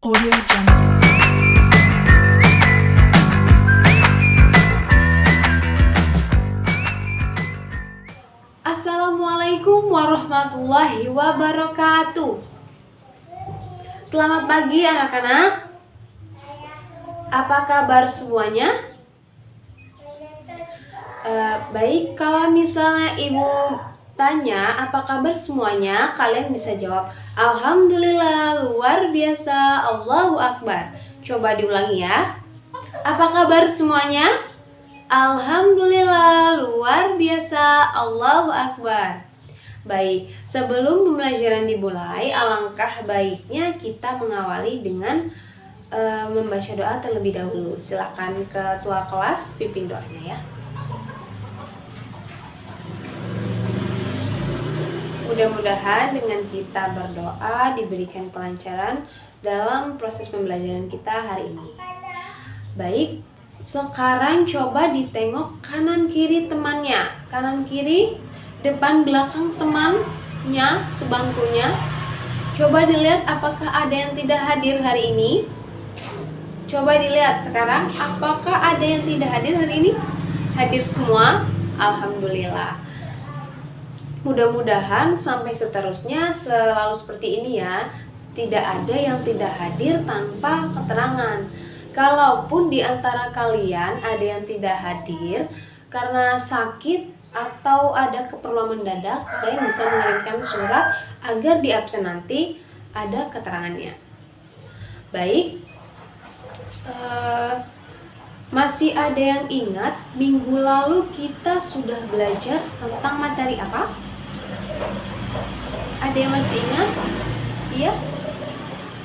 Audio Jungle. Assalamualaikum warahmatullahi wabarakatuh. Selamat pagi anak-anak. Apa kabar semuanya? Baik, kalau misalnya ibu tanya apa kabar semuanya, kalian bisa jawab Alhamdulillah, luar biasa, Allahu Akbar. Coba diulangi ya. Apa kabar semuanya? Alhamdulillah, luar biasa, Allahu Akbar. Baik, sebelum pembelajaran dimulai, alangkah baiknya kita mengawali dengan membaca doa terlebih dahulu. Silakan ketua kelas pimpin doanya ya. Mudah-mudahan dengan kita berdoa diberikan kelancaran dalam proses pembelajaran kita hari ini. Baik, sekarang coba ditengok kanan kiri temannya. Kanan kiri, depan belakang temannya, sebangkunya. Coba dilihat apakah ada yang tidak hadir hari ini. Coba dilihat sekarang apakah ada yang tidak hadir hari ini. Hadir semua, alhamdulillah. Mudah-mudahan sampai seterusnya selalu seperti ini ya. Tidak ada yang tidak hadir tanpa keterangan. Kalaupun di antara kalian ada yang tidak hadir karena sakit atau ada keperluan mendadak, kalian bisa mengirimkan surat agar di absen nanti ada keterangannya. Baik, masih ada yang ingat minggu lalu kita sudah belajar tentang materi apa? Ada yang masih ingat? Iya?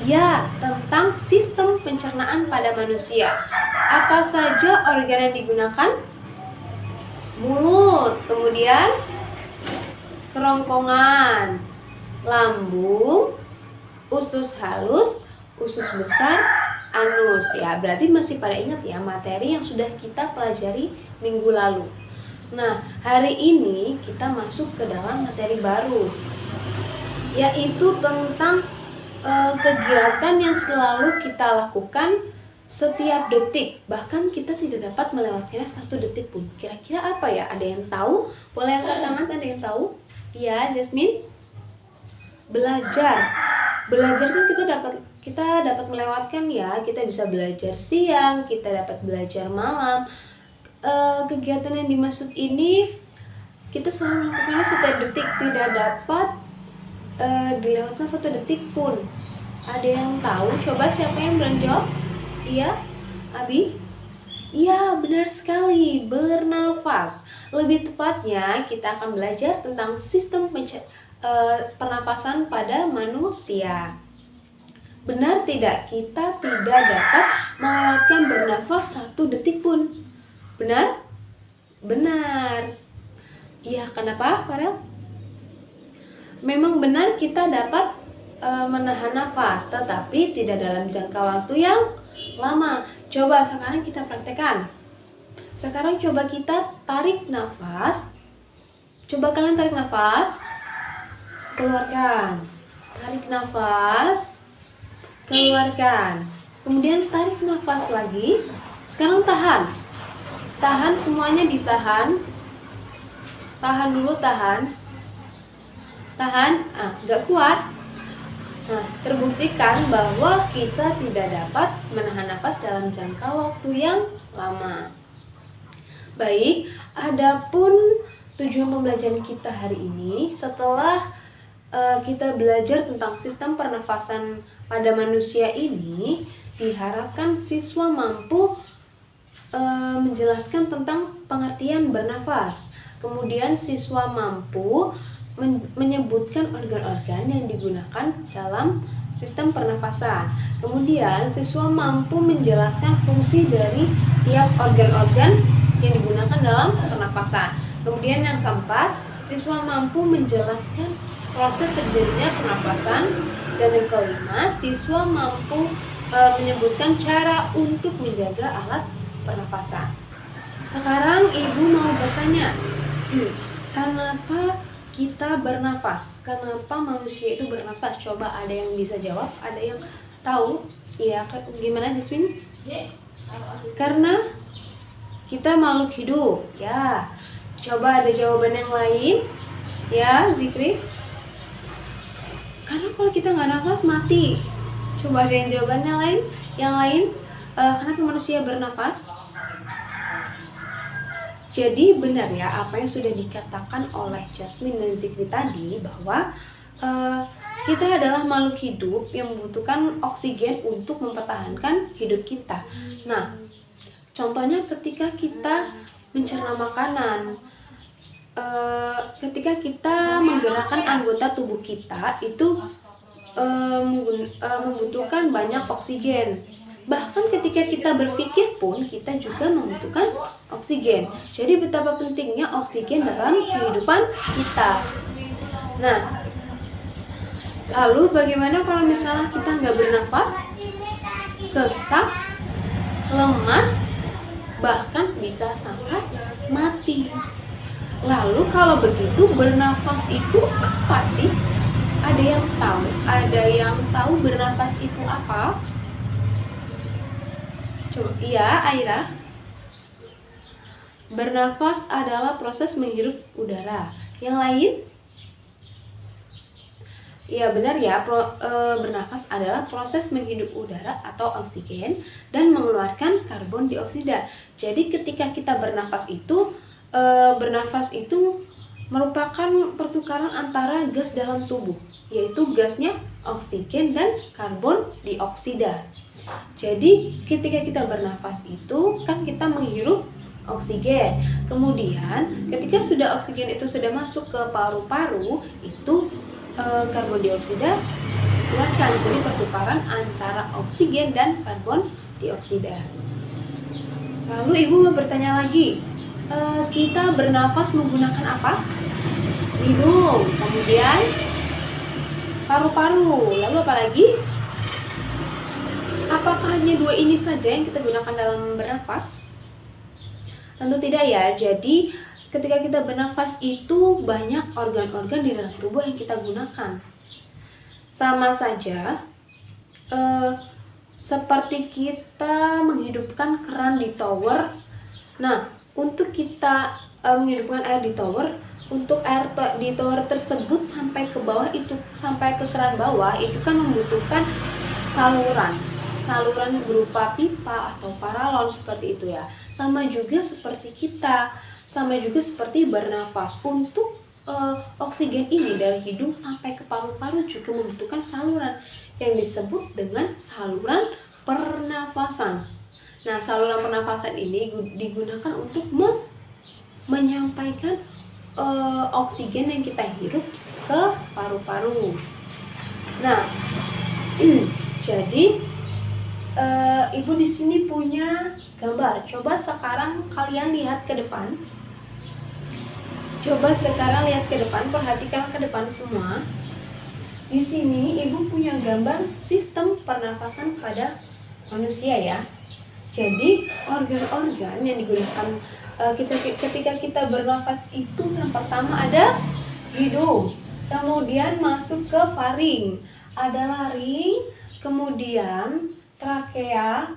Ya, tentang sistem pencernaan pada manusia. Apa saja organ yang digunakan? Mulut, kemudian kerongkongan, lambung, usus halus, usus besar, anus. Ya, berarti masih pada ingat ya materi yang sudah kita pelajari minggu lalu. Nah, hari ini kita masuk ke dalam materi baru, yaitu tentang kegiatan yang selalu kita lakukan setiap detik. Bahkan kita tidak dapat melewatkannya 1 detik pun. Kira-kira apa ya? Ada yang tahu? Boleh angkat tangan, ada yang tahu? Iya, Jasmine? Belajar. Belajar kan kita dapat melewatkan ya. Kita bisa belajar siang, kita dapat belajar malam. Kegiatan yang dimaksud ini kita selalu melakukannya setiap detik, tidak dapat dilewatkan 1 detik pun. Ada yang tahu? Coba siapa yang beranjak? Iya, Abi? Iya, benar sekali, bernafas. Lebih tepatnya kita akan belajar tentang sistem pernapasan pada manusia. Benar tidak? Kita tidak dapat melewatkan bernafas 1 detik pun. Benar? Benar. Iya, kenapa, Farel? Memang benar kita dapat menahan nafas, tetapi tidak dalam jangka waktu yang lama. Coba sekarang kita praktekkan. Sekarang coba kita tarik nafas. Coba kalian tarik nafas, keluarkan. Tarik nafas, keluarkan. Kemudian tarik nafas lagi. Sekarang tahan. Tahan, semuanya ditahan. Tahan dulu, tahan. Tahan, gak kuat. Nah, terbuktikan bahwa kita tidak dapat menahan nafas dalam jangka waktu yang lama. Baik, adapun tujuan pembelajaran kita hari ini, setelah kita belajar tentang sistem pernafasan pada manusia ini, diharapkan siswa mampu menjelaskan tentang pengertian bernafas. Kemudian siswa mampu menyebutkan organ-organ yang digunakan dalam sistem pernafasan. Kemudian siswa mampu menjelaskan fungsi dari tiap organ-organ yang digunakan dalam pernafasan. Kemudian yang keempat, siswa mampu menjelaskan proses terjadinya pernapasan. Dan yang kelima, siswa mampu menyebutkan cara untuk menjaga alat pernapasan. Sekarang ibu mau bertanya, kenapa kita bernafas? Kenapa manusia itu bernafas? Coba ada yang bisa jawab? Ada yang tahu? Iya, gimana Jasmine? Karena kita makhluk hidup. Ya. Coba ada jawaban yang lain. Ya, Zikri. Karena kalau kita nggak nafas mati. Coba ada yang jawabannya lain. Yang lain, kenapa manusia bernafas? Jadi benar ya apa yang sudah dikatakan oleh Jasmine dan Zikri tadi, bahwa kita adalah makhluk hidup yang membutuhkan oksigen untuk mempertahankan hidup kita. Nah, contohnya ketika kita mencerna makanan, ketika kita menggerakkan anggota tubuh kita itu membutuhkan banyak oksigen. Bahkan ketika kita berpikir pun kita juga membutuhkan oksigen. Jadi betapa pentingnya oksigen dalam kehidupan kita. Nah, lalu bagaimana kalau misalnya kita nggak bernafas, sesak, lemas, bahkan bisa sampai mati. Lalu kalau begitu bernafas itu apa sih? Ada yang tahu? Ada yang tahu bernafas itu apa? Coba, iya, Aira. Bernafas adalah proses menghirup udara. Yang lain? Ya benar ya, bernafas adalah proses menghirup udara atau oksigen dan mengeluarkan karbon dioksida. Jadi ketika kita bernafas itu merupakan pertukaran antara gas dalam tubuh, yaitu gasnya oksigen dan karbon dioksida. Jadi ketika kita bernafas itu kan kita menghirup oksigen. Kemudian ketika sudah oksigen itu sudah masuk ke paru-paru, itu karbon dioksida keluarkan. Jadi pertukaran antara oksigen dan karbon dioksida. Lalu ibu mau bertanya lagi, kita bernafas menggunakan apa? Hidung, kemudian paru-paru, lalu apa lagi? Apakah hanya dua ini saja yang kita gunakan dalam bernafas? Tentu tidak ya. Jadi ketika kita bernafas itu banyak organ-organ di dalam tubuh yang kita gunakan. Sama saja seperti kita menghidupkan keran di tower. Nah, untuk kita menghidupkan air di tower, untuk air di tower tersebut sampai ke bawah, itu sampai ke keran bawah, itu kan membutuhkan saluran berupa pipa atau paralon seperti itu ya. Sama juga seperti kita, sama juga seperti bernafas. Untuk oksigen ini dari hidung sampai ke paru-paru juga membutuhkan saluran yang disebut dengan saluran pernafasan. Nah, saluran pernafasan ini digunakan untuk menyampaikan oksigen yang kita hirup ke paru-paru. Nah, jadi ibu di sini punya gambar. Coba sekarang kalian lihat ke depan. Perhatikan ke depan semua. Di sini ibu punya gambar sistem pernafasan pada manusia ya. Jadi organ-organ yang digunakan ketika kita bernafas itu, yang pertama ada hidung, kemudian masuk ke faring, ada laring, kemudian trakea,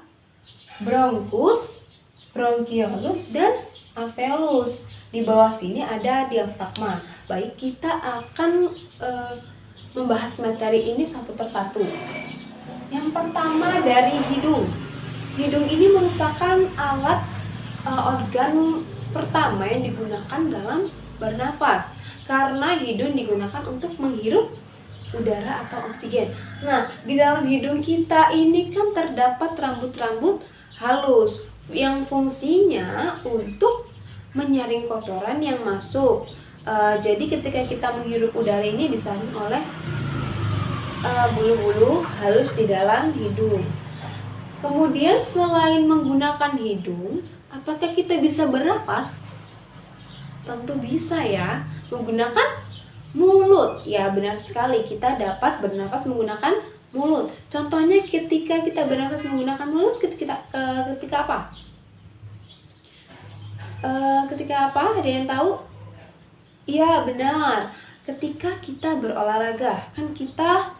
bronkus, bronkiolus, dan alveolus. Di bawah sini ada diafragma. Baik, kita akan membahas materi ini satu persatu. Yang pertama dari hidung. Hidung ini merupakan alat organ pertama yang digunakan dalam bernafas, karena hidung digunakan untuk menghirup udara atau oksigen. Nah, di dalam hidung kita ini kan terdapat rambut-rambut halus yang fungsinya untuk menyaring kotoran yang masuk. Jadi ketika kita menghirup udara ini disaring oleh bulu-bulu halus di dalam hidung. Kemudian selain menggunakan hidung, apakah kita bisa bernafas? Tentu bisa ya, menggunakan mulut. Ya, benar sekali, kita dapat bernafas menggunakan mulut. Contohnya ketika kita bernafas menggunakan mulut, ketika apa? Ketika apa? Ada yang tahu? Iya, benar. Ketika kita berolahraga, kan kita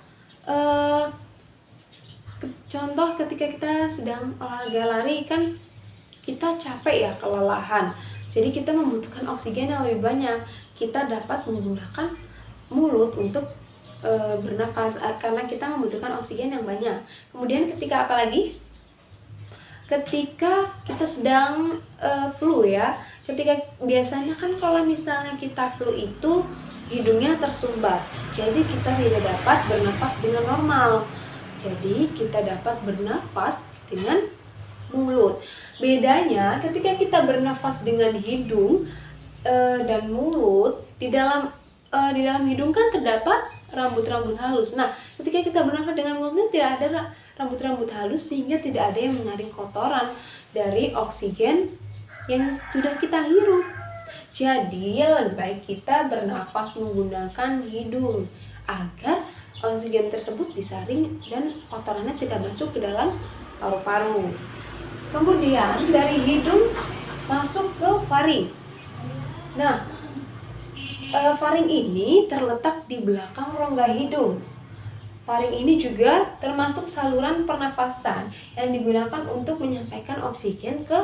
Contoh ketika kita sedang olahraga lari kan kita capek ya, kelelahan. Jadi kita membutuhkan oksigen yang lebih banyak. Kita dapat menggunakan mulut untuk bernafas karena kita membutuhkan oksigen yang banyak. Kemudian ketika apa lagi? Ketika kita sedang flu ya. Ketika biasanya kan kalau misalnya kita flu itu hidungnya tersumbat. Jadi kita tidak dapat bernafas dengan normal. Jadi kita dapat bernafas dengan mulut. Bedanya ketika kita bernafas dengan hidung dan mulut, di dalam hidung kan terdapat rambut-rambut halus. Nah, ketika kita bernafas dengan mulutnya tidak ada rambut-rambut halus sehingga tidak ada yang menyaring kotoran dari oksigen yang sudah kita hirup. Jadi lebih baik kita bernafas menggunakan hidung agar oksigen tersebut disaring dan kotorannya tidak masuk ke dalam paru-paru. Kemudian dari hidung masuk ke faring. Nah, faring ini terletak di belakang rongga hidung. Faring ini juga termasuk saluran pernafasan yang digunakan untuk menyampaikan oksigen ke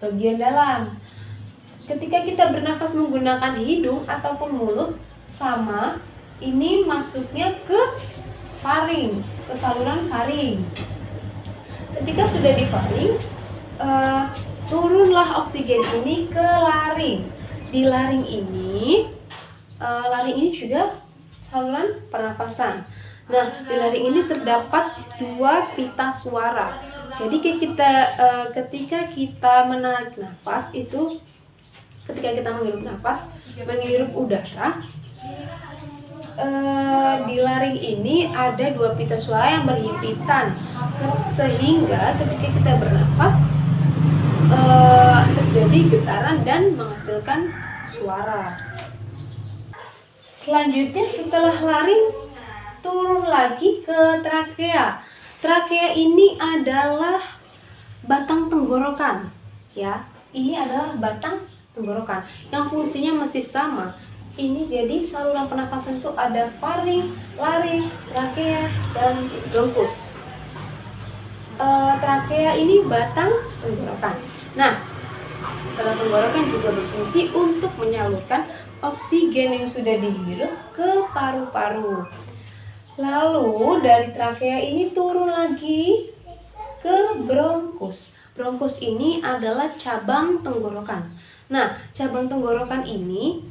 bagian dalam. Ketika kita bernafas menggunakan hidung ataupun mulut sama, ini masuknya ke faring, ke saluran faring. Ketika sudah di faring, turunlah oksigen ini ke laring. Di laring ini juga saluran pernafasan. Nah, di laring ini terdapat 2 pita suara. Jadi ketika kita menarik nafas itu, ketika kita menghirup udara, di laring ini ada 2 pita suara yang berhimpitan, sehingga ketika kita bernafas terjadi getaran dan menghasilkan suara. Selanjutnya setelah laring, turun lagi ke trakea. Trakea ini adalah batang tenggorokan, ya. Ini adalah batang tenggorokan yang fungsinya masih sama. Ini jadi saluran pernafasan itu ada faring, laring, trakea, dan bronkus. Trakea ini batang tenggorokan. Nah, batang tenggorokan juga berfungsi untuk menyalurkan oksigen yang sudah dihirup ke paru-paru. Lalu dari trakea ini turun lagi ke bronkus. Bronkus ini adalah cabang tenggorokan. Nah, cabang tenggorokan ini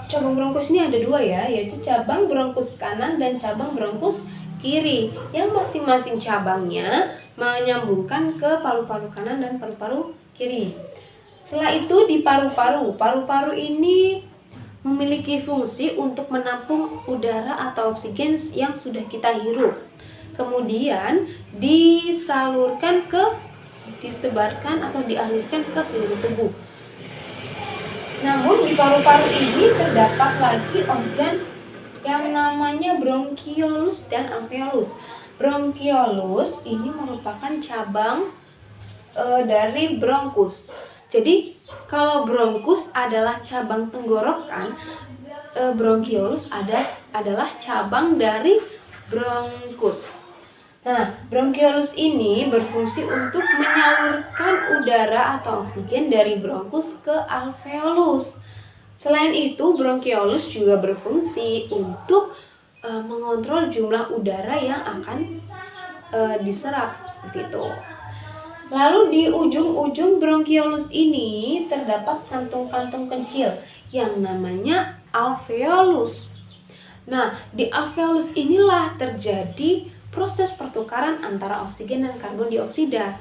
cabang bronkus ini ada 2 ya, yaitu cabang bronkus kanan dan cabang bronkus kiri, yang masing-masing cabangnya menyambungkan ke paru-paru kanan dan paru-paru kiri. Setelah itu di paru-paru ini memiliki fungsi untuk menampung udara atau oksigen yang sudah kita hirup. Kemudian disebarkan atau dialirkan ke seluruh tubuh. Namun di paru-paru ini terdapat lagi organ yang namanya bronkiolus dan alveolus. Bronkiolus ini merupakan cabang dari bronkus. Jadi kalau bronkus adalah cabang tenggorokan, bronkiolus adalah cabang dari bronkus. Nah, bronkiolus ini berfungsi untuk menyalurkan udara atau oksigen dari bronkus ke alveolus. Selain itu, bronkiolus juga berfungsi untuk mengontrol jumlah udara yang akan diserap, seperti itu. Lalu di ujung-ujung bronkiolus ini terdapat kantung-kantung kecil yang namanya alveolus. Nah, di alveolus inilah terjadi proses pertukaran antara oksigen dan karbon dioksida.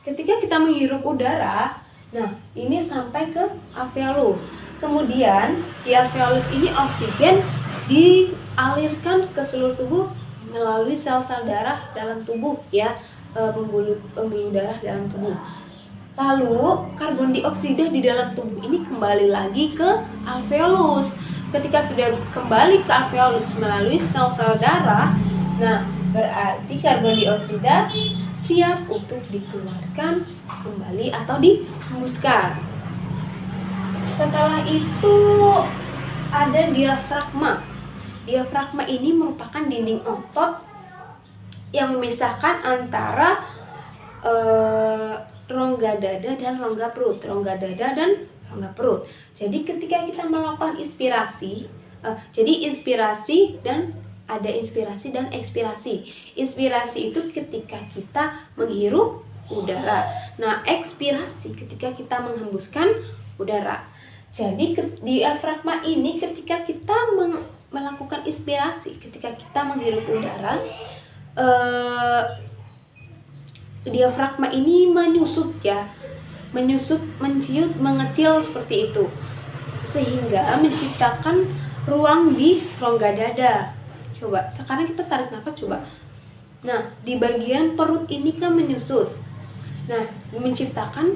Ketika kita menghirup udara, nah ini sampai ke alveolus. Kemudian di alveolus ini oksigen dialirkan ke seluruh tubuh melalui sel-sel darah dalam tubuh, ya, pembuluh darah dalam tubuh. Lalu karbon dioksida di dalam tubuh ini kembali lagi ke alveolus. Ketika sudah kembali ke alveolus melalui sel-sel darah, nah berarti karbon dioksida siap untuk dikeluarkan kembali atau dihembuskan. Setelah itu ada diafragma. Diafragma ini merupakan dinding otot yang memisahkan antara rongga dada dan rongga perut. Jadi ketika kita melakukan inspirasi, ada inspirasi dan ekspirasi. Inspirasi itu ketika kita menghirup udara. Nah, ekspirasi ketika kita menghembuskan udara. Jadi diafragma ini ketika kita melakukan inspirasi, ketika kita menghirup udara, diafragma ini menciut, mengecil seperti itu, sehingga menciptakan ruang di rongga dada. Coba sekarang kita tarik nafas coba. Nah, di bagian perut ini kan menyusut. Nah, menciptakan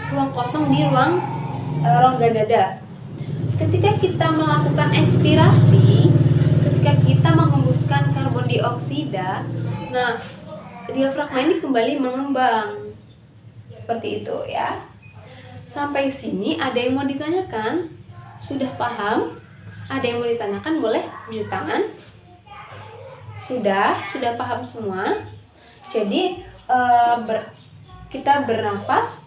ruang kosong di ruang rongga dada. Ketika kita melakukan ekspirasi, ketika kita menghembuskan karbon dioksida, nah diafragma ini kembali mengembang. Seperti itu ya. Sampai sini ada yang mau ditanyakan? Sudah paham? Ada yang mau ditanyakan? Boleh tunjuk tangan. Sudah paham semua. Jadi kita bernafas,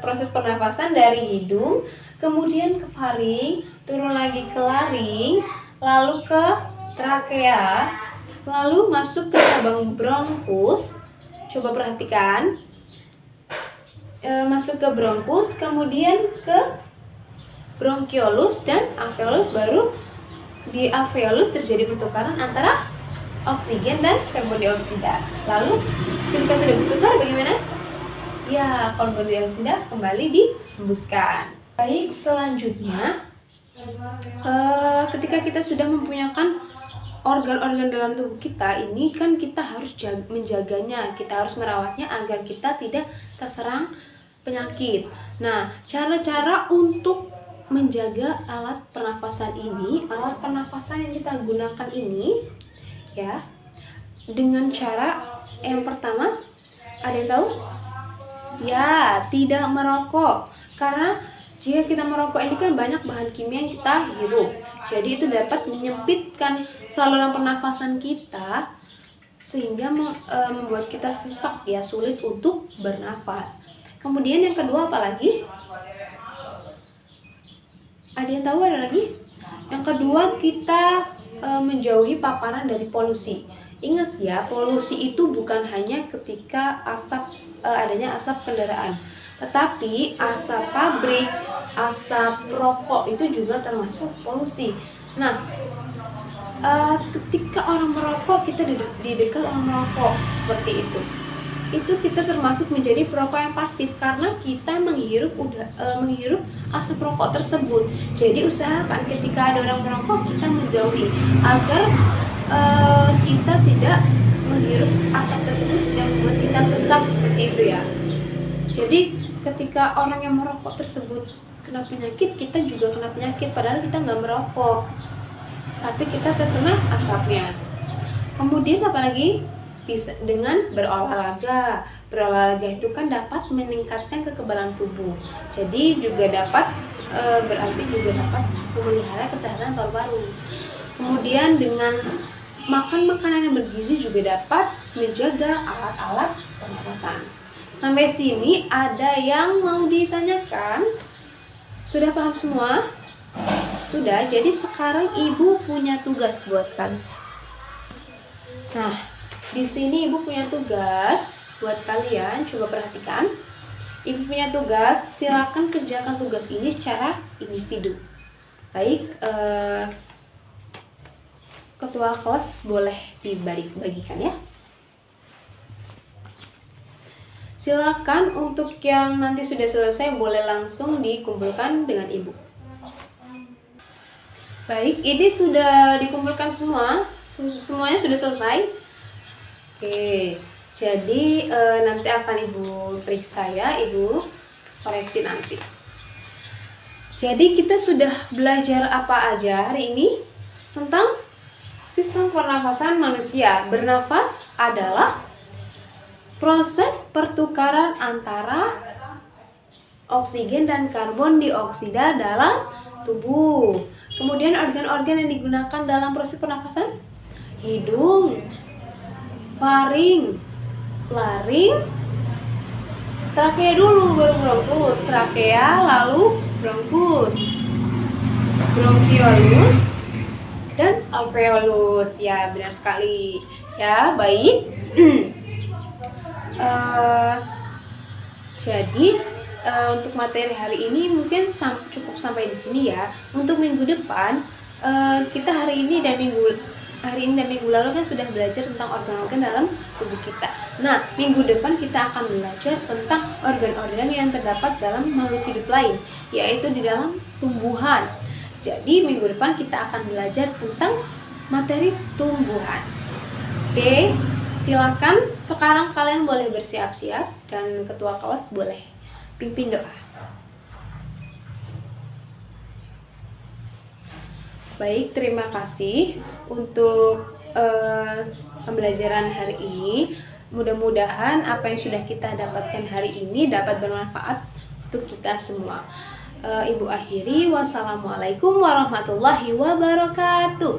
proses pernafasan dari hidung, kemudian ke faring, turun lagi ke laring, lalu ke trakea, lalu masuk ke cabang bronkus. Coba perhatikan, masuk ke bronkus, kemudian ke bronkiolus dan alveolus. Baru di alveolus terjadi pertukaran antara oksigen dan karbon dioksida. Lalu ketika sudah bertukar bagaimana? Ya, karbon dioksida kembali dihembuskan. Baik, selanjutnya ketika kita sudah mempunyakan organ-organ dalam tubuh kita, ini kan kita harus menjaganya, kita harus merawatnya agar kita tidak terserang penyakit. Nah, cara-cara untuk menjaga alat pernafasan ini, alat pernafasan yang kita gunakan ini, ya, dengan cara yang pertama, ada yang tahu? Ya, tidak merokok. Karena jika kita merokok ini kan banyak bahan kimia yang kita hirup. Jadi itu dapat menyempitkan saluran pernafasan kita sehingga membuat kita sesak, ya, sulit untuk bernafas. Kemudian yang kedua apa lagi? Ada yang tahu ada lagi? Yang kedua, kita menjauhi paparan dari polusi. Ingat ya, polusi itu bukan hanya ketika adanya asap kendaraan, tetapi asap pabrik, asap rokok itu juga termasuk polusi. Nah, ketika orang merokok, kita di dekat orang merokok seperti itu kita termasuk menjadi perokok yang pasif karena kita menghirup asap rokok tersebut. Jadi usahakan ketika ada orang merokok kita menjauhi agar kita tidak menghirup asap tersebut yang membuat kita sesak seperti itu ya. Jadi ketika orang yang merokok tersebut kena penyakit, kita juga kena penyakit padahal kita nggak merokok, tapi kita terkena asapnya. Kemudian apalagi? Bisa dengan berolahraga. Berolahraga itu kan dapat meningkatkan kekebalan tubuh. Jadi juga dapat berarti juga dapat memelihara kesehatan paru-paru. Kemudian dengan makan makanan yang bergizi juga dapat menjaga alat-alat pernafasan. Sampai sini ada yang mau ditanyakan? Sudah paham semua? Sudah. Jadi sekarang Ibu punya tugas buat kan. Nah, di sini Ibu punya tugas buat kalian, coba perhatikan. Ibu punya tugas, silakan kerjakan tugas ini secara individu. Baik, ketua kelas boleh dibagi-bagikan ya. Silakan untuk yang nanti sudah selesai boleh langsung dikumpulkan dengan Ibu. Baik, ini sudah dikumpulkan semua, semuanya sudah selesai. Oke, jadi nanti akan Ibu periksa ya, Ibu koreksi nanti. Jadi kita sudah belajar apa aja hari ini tentang sistem pernafasan manusia. Bernafas adalah proses pertukaran antara oksigen dan karbon dioksida dalam tubuh. Kemudian organ-organ yang digunakan dalam proses pernafasan: hidung, faring, laring, trakea dulu baru bronkus, trakea lalu bronkus, bronkiolus dan alveolus. Ya, benar sekali. Ya, baik. Jadi untuk materi hari ini mungkin cukup sampai di sini ya. Untuk minggu depan kita hari ini dan minggu lalu kan sudah belajar tentang organ-organ dalam tubuh kita. Nah, minggu depan kita akan belajar tentang organ-organ yang terdapat dalam makhluk hidup lain, yaitu di dalam tumbuhan. Jadi minggu depan kita akan belajar tentang materi tumbuhan. Oke, silakan sekarang kalian boleh bersiap-siap dan ketua kelas boleh pimpin doa. Baik, terima kasih untuk pembelajaran hari ini. Mudah-mudahan apa yang sudah kita dapatkan hari ini dapat bermanfaat untuk kita semua. Ibu akhiri, wassalamualaikum warahmatullahi wabarakatuh.